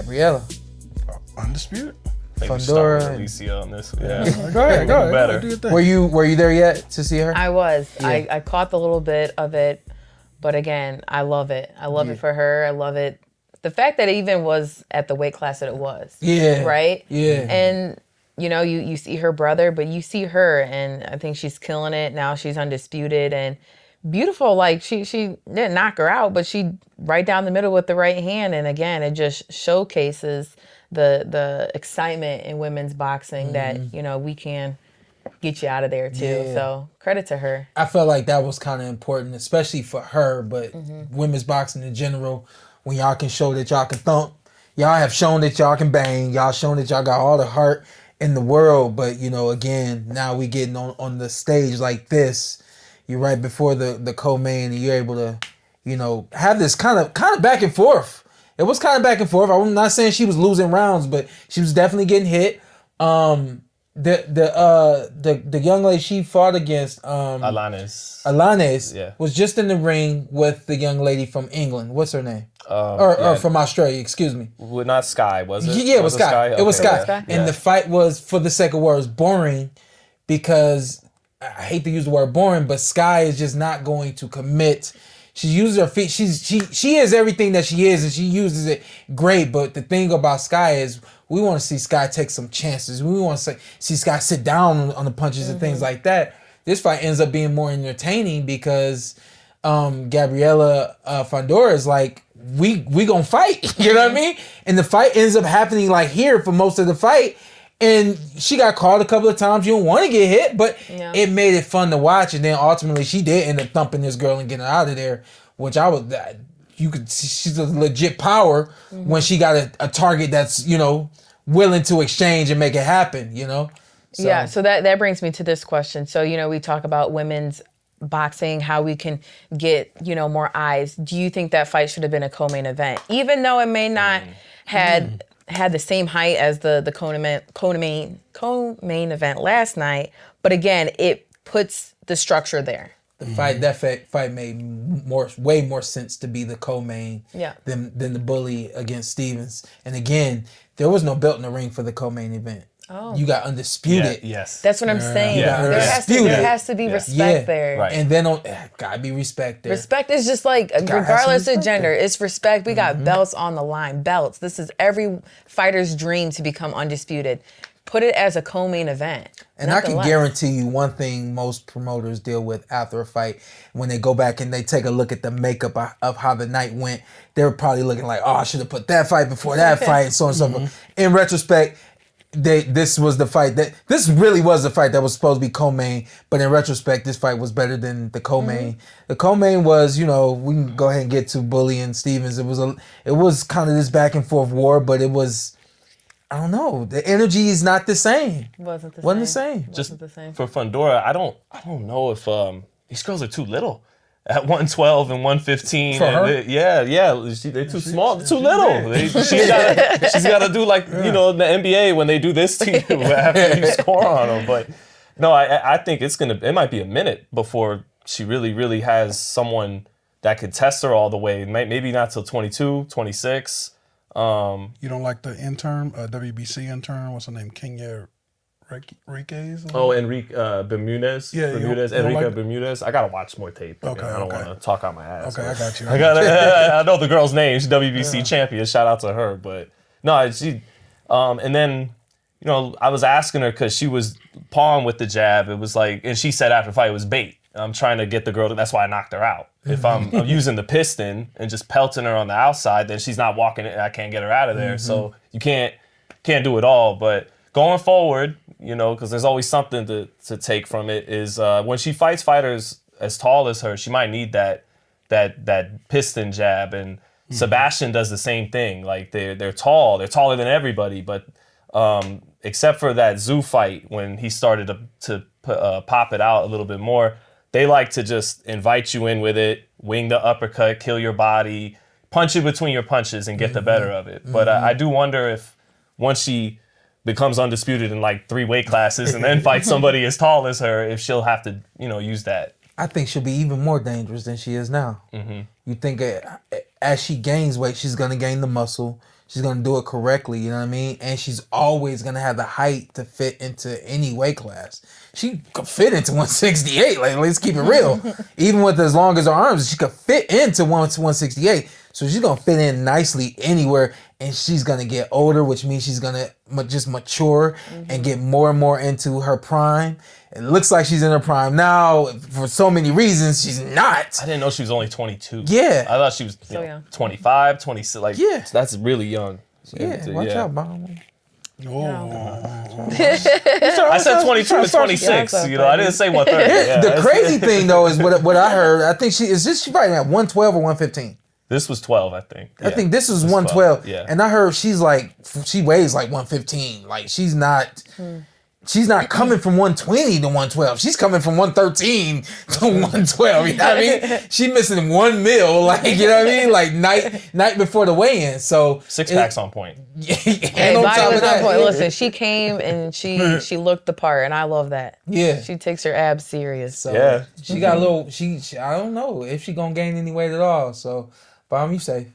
Gabriela. Undisputed. Fundora. Alicia on this. Yeah. Go ahead. Better. Do your thing. Were you there yet to see her? I was. Yeah. I caught the little bit of it, but again, I love it. I love it for her. I love it. The fact that it even was at the weight class that it was. Yeah. Right? Yeah. And, you see her brother, but you see her, and I think she's killing it. Now she's undisputed and beautiful. Like, she didn't knock her out, but she right down the middle with the right hand. And again, it just showcases the excitement in women's boxing that, we can get you out of there too. Yeah. So credit to her. I felt like that was kind of important, especially for her, but women's boxing in general, when y'all can show that y'all can thump. Y'all have shown that y'all can bang. Y'all shown that y'all got all the heart in the world. But, again, now we getting on the stage like this. You're right before the co-main, and you're able to, have this kind of back and forth. It was kind of back and forth. I'm not saying she was losing rounds, but she was definitely getting hit. The young lady she fought against, Alaniz, was just in the ring with the young lady from England. What's her name? Or from Australia, excuse me. Well, not Sky, was it? Yeah, it was Sky. It was Sky. Sky. And the fight was, for the sake of words, boring, because I hate to use the word boring, but Sky is just not going to commit. She uses her feet. She is everything that she is, and she uses it great. But the thing about Sky is, we want to see Sky take some chances. We want to see Sky sit down on the punches and things like that. This fight ends up being more entertaining because Gabriela Fundora is like, we gonna fight. You know what I mean? And the fight ends up happening like here for most of the fight. And she got called a couple of times. You don't want to get hit, but it made it fun to watch. And then ultimately, she did end up thumping this girl and getting her out of there, which you could see she's a legit power when she got a target that's, willing to exchange and make it happen, So. Yeah, so that brings me to this question. So, we talk about women's boxing, how we can get, more eyes. Do you think that fight should have been a co-main event? Even though it may not had the same height as the co-main event last night, but again, it puts the structure there. The fight made way more sense to be the co-main than the bully against Stevens. And again, there was no belt in the ring for the co-main event. Oh. You got Undisputed. Yeah, yes. That's what I'm saying. Yeah. There has to be respect there. Right. And then gotta be respect there. Respect is just like, regardless of gender, it's respect. We got belts on the line. Belts. This is every fighter's dream to become undisputed. Put it as a co-main event. And I can guarantee you one thing most promoters deal with after a fight, when they go back and they take a look at the makeup of how the night went, they're probably looking like, I should have put that fight before that fight, and so on and so forth. In retrospect, this was the fight this really was the fight that was supposed to be co-main, but in retrospect, this fight was better than the co-main. The co-main was, we can go ahead and get to Bully and Stevens. It was kind of this back and forth war, but it was, I don't know, the energy is not the same. Wasn't the same. For Fundora, I don't know if these girls are too little. At 112 and 115, for her? They're too small, too little. She's got to do like in the NBA when they do this to you after you score on them. But no, I think it might be a minute before she really, really has someone that could test her all the way. Maybe not till 22, 26. You don't like the intern, WBC intern? What's her name? Kenya Enriquez? Enrique Bermudez. Yeah, Enrique Bermudez. I gotta watch more tape. I don't want to talk out my ass. Okay, I got you. I know the girl's name. She's WBC champion. Shout out to her. But no, she. And then, I was asking her because she was pawing with the jab. It was like, and she said after the fight it was bait. I'm trying to get the girl. That's why I knocked her out. If I'm using the piston and just pelting her on the outside, then she's not walking it, and I can't get her out of there. So you can't do it all. But going forward, because there's always something to take from it, is when she fights fighters as tall as her, she might need that piston jab. And Sebastian does the same thing. Like they're tall, they're taller than everybody, but except for that Zoo fight when he started to pop it out a little bit more, they like to just invite you in with it, wing the uppercut, kill your body, punch it between your punches and get the better of it. But I do wonder if once she becomes undisputed in like 3 weight classes and then fights somebody as tall as her, if she'll have to, use that. I think she'll be even more dangerous than she is now. You think as she gains weight, she's going to gain the muscle. She's gonna do it correctly, you know what I mean? And she's always gonna have the height to fit into any weight class. She could fit into 168. Like, let's keep it real. Even with as long as her arms, she could fit into 168. So she's gonna fit in nicely anywhere, and she's gonna get older, which means she's gonna just mature and get more and more into her prime. It looks like she's in her prime now for so many reasons. She's not. I didn't know she was only 22. Yeah. I thought she was So young. 25, 26. Like, Yeah. that's really young. Yeah, watch out, Mom. I said 22 to 26. Yeah, You know, I didn't say 130. Yeah, The crazy thing though is what I heard. I think she fighting at 112 or 115. This was 12, I think. I think this was 112. 12, yeah. And I heard she weighs like 115. Like she's not coming from 120 to 112. She's coming from 113 to 112. You know what I mean? She missing 1 meal, like, you know what I mean? Like night before the weigh-in. So 6 packs on point. Hey, body was on point. Listen, she came and she looked the part, and I love that. Yeah. She takes her abs serious. So Yeah. she got a little. She I don't know if she gonna gain any weight at all. So, Bomb, you safe.